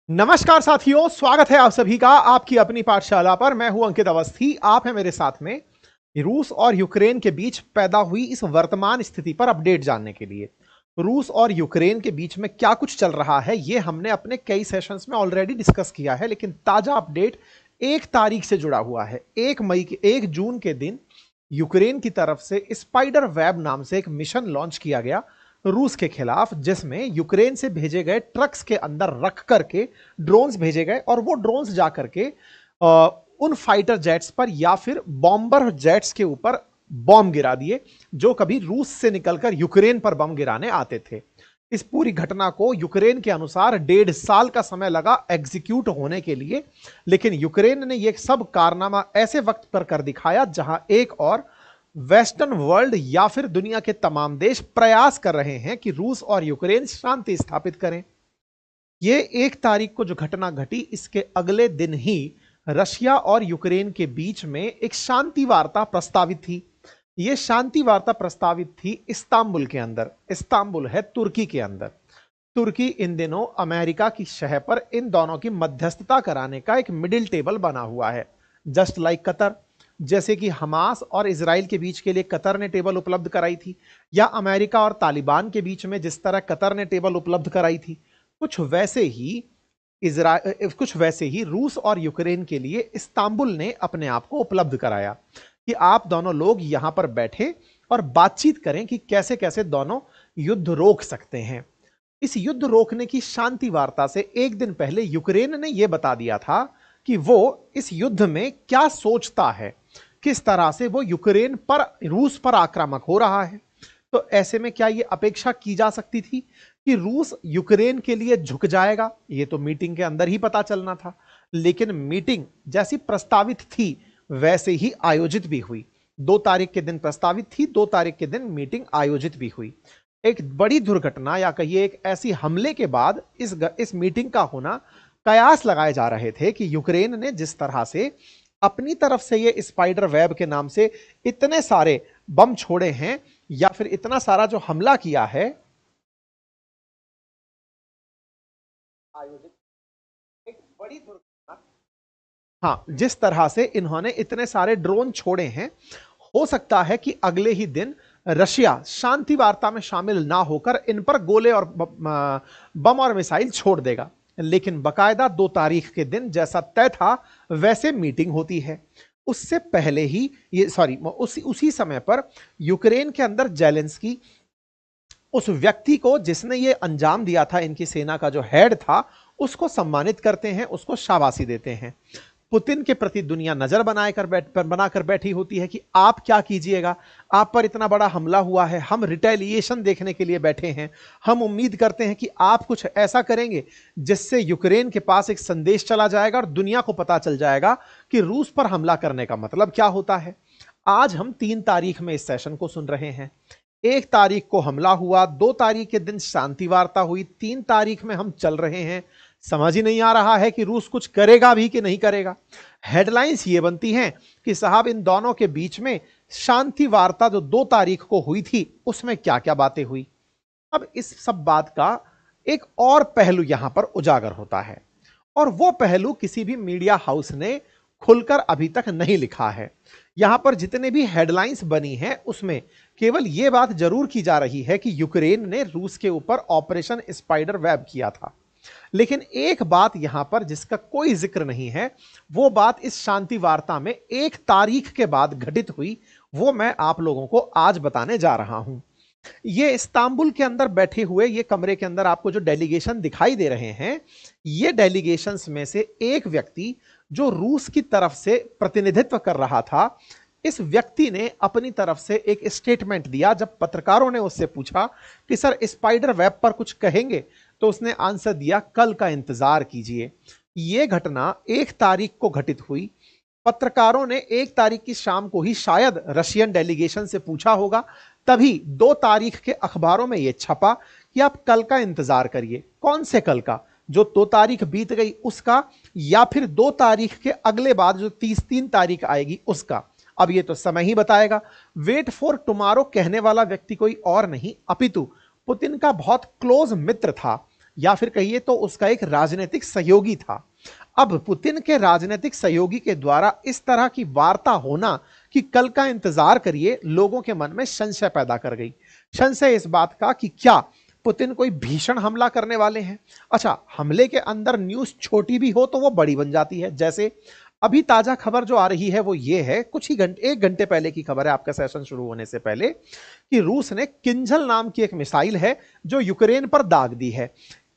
नमस्कार साथियों, स्वागत है आप सभी का आपकी अपनी पाठशाला पर। मैं हूं अंकित अवस्थी। आप हैं मेरे साथ में रूस और यूक्रेन के बीच पैदा हुई इस वर्तमान स्थिति पर अपडेट जानने के लिए। रूस और यूक्रेन के बीच में क्या कुछ चल रहा है ये हमने अपने कई सेशंस में ऑलरेडी डिस्कस किया है, लेकिन ताजा अपडेट 1 तारीख से जुड़ा हुआ है। 1 जून के दिन यूक्रेन की तरफ से स्पाइडर वेब नाम से एक मिशन लॉन्च किया गया रूस के खिलाफ, जिसमें यूक्रेन से भेजे गए ट्रक्स के अंदर रख करके ड्रोन्स भेजे गए और वो ड्रोन्स जा करके उन फाइटर जेट्स पर या फिर बॉम्बर जेट्स के ऊपर बॉम्ब गिरा दिए जो कभी रूस से निकलकर यूक्रेन पर बम गिराने आते थे। इस पूरी घटना को यूक्रेन के अनुसार 1.5 साल का समय लगा एग्जीक्यूट होने के लिए, लेकिन यूक्रेन ने यह सब कारनामा ऐसे वक्त पर कर दिखाया जहां एक और वेस्टर्न वर्ल्ड या फिर दुनिया के तमाम देश प्रयास कर रहे हैं कि रूस और यूक्रेन शांति स्थापित करें। यह 1 तारीख को जो घटना घटी, इसके अगले दिन ही रशिया और यूक्रेन के बीच में एक शांति वार्ता प्रस्तावित थी। यह शांति वार्ता प्रस्तावित थी इस्तांबुल के अंदर। इस्तांबुल है तुर्की के अंदर। तुर्की इन दिनों अमेरिका की शह पर इन दोनों की मध्यस्थता कराने का एक मिडिल टेबल बना हुआ है, जस्ट लाइक कतर। जैसे कि हमास और इजराइल के बीच के लिए कतर ने टेबल उपलब्ध कराई थी, या अमेरिका और तालिबान के बीच में जिस तरह कतर ने टेबल उपलब्ध कराई थी, कुछ वैसे ही रूस और यूक्रेन के लिए इस्तांबुल ने अपने आप को उपलब्ध कराया कि आप दोनों लोग यहां पर बैठे और बातचीत करें कि कैसे कैसे दोनों युद्ध रोक सकते हैं। इस युद्ध रोकने की शांति वार्ता से एक दिन पहले यूक्रेन ने यह बता दिया था कि वो इस युद्ध में क्या सोचता है, किस तरह से वो यूक्रेन पर रूस पर आक्रामक हो रहा है। तो ऐसे में क्या यह अपेक्षा की जा सकती थी कि रूस यूक्रेन के लिए झुक जाएगा? यह तो मीटिंग के अंदर ही पता चलना था, लेकिन मीटिंग जैसी प्रस्तावित थी वैसे ही आयोजित भी हुई। 2 तारीख के दिन प्रस्तावित थी, 2 तारीख के दिन मीटिंग आयोजित भी हुई। एक बड़ी दुर्घटना या कहिए एक ऐसी हमले के बाद इस मीटिंग का होना, कयास लगाए जा रहे थे कि यूक्रेन ने जिस तरह से अपनी तरफ से ये स्पाइडर वेब के नाम से इतने सारे बम छोड़े हैं या फिर इतना सारा जो हमला किया है आयोजित, एक बड़ी दुर्घटना। हाँ, जिस तरह से इन्होंने इतने सारे ड्रोन छोड़े हैं, हो सकता है कि अगले ही दिन रशिया शांति वार्ता में शामिल ना होकर इन पर गोले और बम और मिसाइल छोड़ देगा। लेकिन बकायदा 2 तारीख के दिन जैसा तय था वैसे मीटिंग होती है। उससे पहले ही उसी समय पर यूक्रेन के अंदर जेलेंस्की उस व्यक्ति को जिसने ये अंजाम दिया था, इनकी सेना का जो हेड था, उसको सम्मानित करते हैं, उसको शाबाशी देते हैं। पुतिन के प्रति दुनिया नजर बनाकर बैठी होती है कि आप क्या कीजिएगा, आप पर इतना बड़ा हमला हुआ है, हम रिटेलिएशन देखने के लिए बैठे हैं। हम उम्मीद करते हैं कि आप कुछ ऐसा करेंगे जिससे यूक्रेन के पास एक संदेश चला जाएगा और दुनिया को पता चल जाएगा कि रूस पर हमला करने का मतलब क्या होता है। आज हम 3 तारीख में इस सेशन को सुन रहे हैं। 1 तारीख को हमला हुआ, 2 तारीख के दिन शांति वार्ता हुई, 3 तारीख में हम चल रहे हैं। समझ ही नहीं आ रहा है कि रूस कुछ करेगा भी कि नहीं करेगा। हेडलाइंस ये बनती हैं कि साहब इन दोनों के बीच में शांति वार्ता जो 2 तारीख को हुई थी उसमें क्या क्या बातें हुई। अब इस सब बात का एक और पहलू यहां पर उजागर होता है, और वो पहलू किसी भी मीडिया हाउस ने खुलकर अभी तक नहीं लिखा है। यहां पर जितने भी हेडलाइंस बनी हैं उसमें केवल यह बात जरूर की जा रही है कि यूक्रेन ने रूस के ऊपर ऑपरेशन स्पाइडर वेब किया था। लेकिन एक बात यहां पर जिसका कोई जिक्र नहीं है, वो बात इस शांति वार्ता में 1 तारीख के बाद घटित हुई, वो मैं आप लोगों को आज बताने जा रहा हूं। ये इस्तांबुल के अंदर बैठे हुए ये कमरे के अंदर आपको जो डेलीगेशन दिखाई दे रहे हैं, ये डेलीगेशंस में से एक व्यक्ति जो रूस की तरफ से प्रतिनिधित्व कर रहा था, इस व्यक्ति ने अपनी तरफ से एक स्टेटमेंट दिया। जब पत्रकारों ने उससे पूछा कि सर स्पाइडर वेब पर कुछ कहेंगे, तो उसने आंसर दिया, कल का इंतजार कीजिए। यह घटना 1 तारीख को घटित हुई। पत्रकारों ने 1 तारीख की शाम को ही शायद रशियन डेलीगेशन से पूछा होगा, तभी 2 तारीख के अखबारों में यह छपा कि आप कल का इंतजार करिए। कौन से कल का? जो 2 तारीख बीत गई उसका, या फिर 2 तारीख के अगले बाद जो 3 तारीख आएगी उसका? अब ये तो समय ही बताएगा। वेट फॉर टुमारो कहने वाला व्यक्ति कोई और नहीं अपितु पुतिन का बहुत क्लोज मित्र था या फिर कहिए तो उसका एक राजनीतिक सहयोगी था। अब पुतिन के राजनीतिक सहयोगी के द्वारा इस तरह की वार्ता होना कि कल का इंतजार करिए, लोगों के मन में संशय पैदा कर गई। संशय इस बात का कि क्या पुतिन कोई भीषण हमला करने वाले हैं। अच्छा, हमले के अंदर न्यूज छोटी भी हो तो वो बड़ी बन जाती है। जैसे अभी ताजा खबर जो आ रही है वो ये है, कुछ ही घंटे, 1 घंटे पहले की खबर है आपका सेशन शुरू होने से पहले, कि रूस ने किंजल नाम की एक मिसाइल है जो यूक्रेन पर दाग दी है।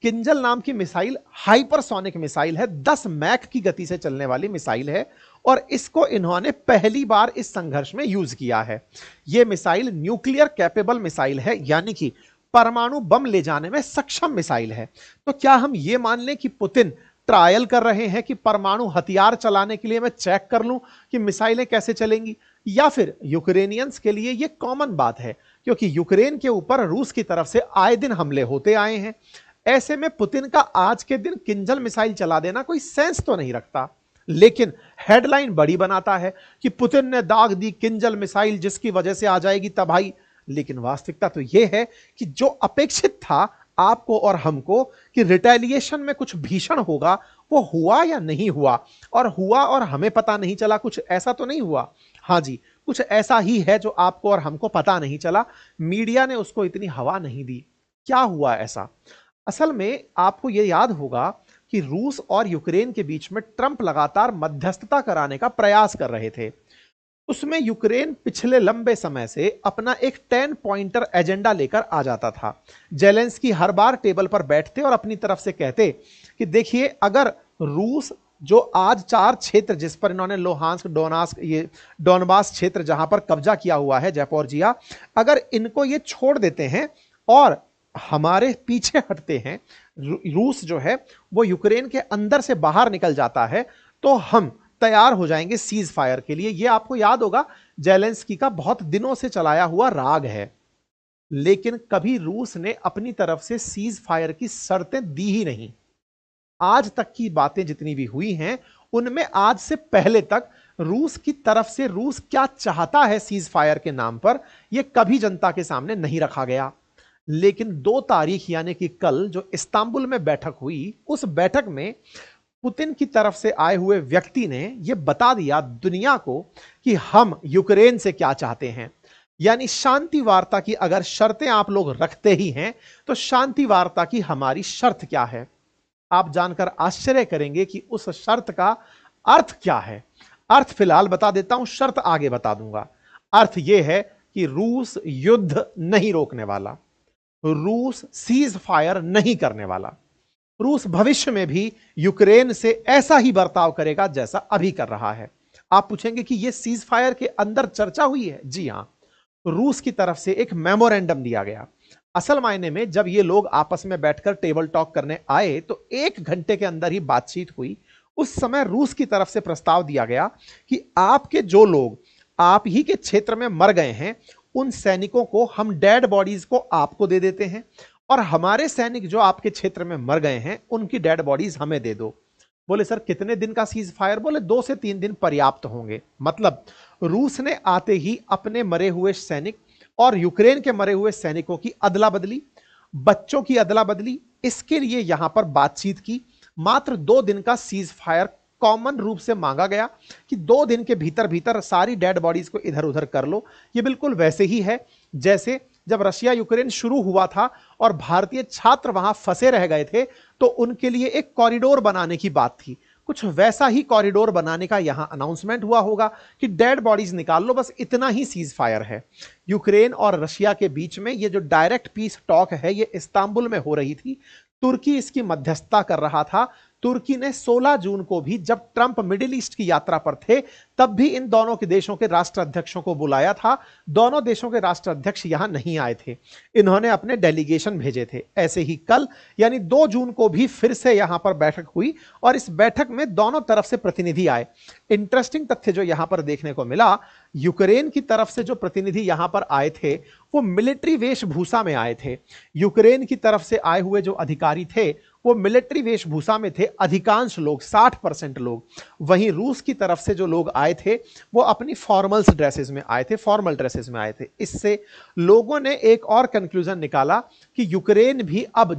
किंजल नाम की मिसाइल हाइपरसोनिक मिसाइल है, 10 मैक की गति से चलने वाली मिसाइल है और इसको इन्होंने पहली बार इस संघर्ष में यूज किया है। यह मिसाइल न्यूक्लियर कैपेबल मिसाइल है, यानी कि परमाणु बम ले जाने में सक्षम मिसाइल है। तो क्या हम यह मान लें कि पुतिन ट्रायल कर रहे हैं कि परमाणु हथियार चलाने के लिए मैं चेक कर लूं कि मिसाइलें कैसे चलेंगी, या फिर यूक्रेनियंस के लिए यह कॉमन बात है क्योंकि यूक्रेन के ऊपर रूस की तरफ से आए दिन हमले होते आए हैं। ऐसे में पुतिन का आज के दिन किंजल मिसाइल चला देना कोई सेंस तो नहीं रखता, लेकिन हेडलाइन बड़ी बनाता है कि पुतिन ने दाग दी किंजल मिसाइल जिसकी वजह से आ जाएगी तबाही। लेकिन वास्तविकता तो यह है कि जो अपेक्षित था आपको और हमको कि रिटेलिएशन में कुछ भीषण होगा, वो हुआ या नहीं हुआ, और हुआ और हमें पता नहीं चला, कुछ ऐसा तो नहीं हुआ। हाँ जी, कुछ ऐसा ही है जो आपको और हमको पता नहीं चला, मीडिया ने उसको इतनी हवा नहीं दी। क्या हुआ ऐसा? असल में आपको यह याद होगा कि रूस और यूक्रेन के बीच में ट्रंप लगातार मध्यस्थता कराने का प्रयास कर रहे थे। उसमें यूक्रेन पिछले लंबे समय से अपना एक 10 पॉइंटर एजेंडा लेकर आ जाता था। जेलेंस्की हर बार टेबल पर बैठते और अपनी तरफ से कहते कि देखिए, अगर रूस जो आज 4 क्षेत्र जिस पर इन्होंने लोहांस्क, डोनास्क, ये डोनबास क्षेत्र जहां पर कब्जा किया हुआ है, जैपोर्जिया, अगर इनको ये छोड़ देते हैं और हमारे पीछे हटते हैं, रूस जो है वो यूक्रेन के अंदर से बाहर निकल जाता है, तो हम तैयार हो जाएंगे सीज फायर के लिए। यह आपको याद होगा जेलेंस्की का बहुत दिनों से चलाया हुआ राग है। लेकिन कभी रूस ने अपनी तरफ से सीज फायर की शर्तें दी ही नहीं। आज तक की बातें जितनी भी हुई हैं उनमें आज से पहले तक रूस की तरफ से रूस क्या चाहता है सीज फायर के नाम पर, यह कभी जनता के सामने नहीं रखा गया। लेकिन 2 तारीख यानी कि कल जो इस्तांबुल में बैठक हुई, उस बैठक में पुतिन की तरफ से आए हुए व्यक्ति ने यह बता दिया दुनिया को कि हम यूक्रेन से क्या चाहते हैं। यानी शांति वार्ता की अगर शर्तें आप लोग रखते ही हैं तो शांति वार्ता की हमारी शर्त क्या है। आप जानकर आश्चर्य करेंगे कि उस शर्त का अर्थ क्या है। अर्थ फिलहाल बता देता हूं, शर्त आगे बता दूंगा। अर्थ यह है कि रूस युद्ध नहीं रोकने वाला, रूस सीज फायर नहीं करने वाला, रूस भविष्य में भी यूक्रेन से ऐसा ही बर्ताव करेगा जैसा अभी कर रहा है। आप पूछेंगे कि यह सीज फायर के अंदर चर्चा हुई है? जी हां, रूस की तरफ से एक मेमोरेंडम दिया गया। असल मायने में जब ये लोग आपस में बैठकर टेबल टॉक करने आए तो 1 घंटे के अंदर ही बातचीत हुई। उस समय रूस की तरफ से प्रस्ताव दिया गया कि आपके जो लोग आप ही के क्षेत्र में मर गए हैं उन सैनिकों को हम डेड बॉडीज को आपको दे देते हैं, और हमारे सैनिक जो आपके क्षेत्र में मर गए हैं उनकी डेड बॉडीज हमें दे दो। बोले सर कितने दिन का सीज फायर? बोले 2 से 3 दिन पर्याप्त होंगे। मतलब रूस ने आते ही अपने मरे हुए सैनिक और यूक्रेन के मरे हुए सैनिकों की अदला बदली, बच्चों की अदला बदली, इसके लिए यहां पर बातचीत की। मात्र 2 दिन का सीज फायर कॉमन रूप से मांगा गया कि 2 दिन के भीतर भीतर सारी डेड बॉडीज को इधर उधर कर लो। यह बिल्कुल वैसे ही है जैसे जब रशिया यूक्रेन शुरू हुआ था और भारतीय छात्र वहां फंसे रह गए थे तो उनके लिए एक कॉरिडोर बनाने की बात थी। कुछ वैसा ही कॉरिडोर बनाने का यहां अनाउंसमेंट हुआ होगा कि डेड बॉडीज निकाल लो, बस इतना ही सीज फायर है। यूक्रेन और रशिया के बीच में ये जो डायरेक्ट पीस टॉक है ये इस्तांबुल में हो रही थी। तुर्की इसकी मध्यस्थता कर रहा था। तुर्की ने 16 जून को भी जब ट्रंप मिडिल ईस्ट की यात्रा पर थे तब भी इन दोनों के देशों के राष्ट्राध्यक्षों को बुलाया था। दोनों देशों के राष्ट्राध्यक्ष यहां नहीं आए थे, इन्होंने अपने डेलीगेशन भेजे थे। ऐसे ही कल यानी 2 जून को भी फिर से यहां पर बैठक हुई और इस बैठक में दोनों तरफ से प्रतिनिधि आए। इंटरेस्टिंग तथ्य जो यहां पर देखने को मिला, यूक्रेन की तरफ से जो प्रतिनिधि यहां पर आए थे वो मिलिट्री वेशभूषा में आए थे। यूक्रेन की तरफ से आए हुए जो अधिकारी थे वो मिलिट्री वेशभूषा में थे, अधिकांश लोग, 60% लोग। वहीं रूस की तरफ से जो लोग आए थे वो अपनी फॉर्मल्स ड्रेसेस में आए थे, फॉर्मल ड्रेसेस में आए थे। इससे लोगों ने एक और कंक्लूजन निकाला कि यूक्रेन भी अब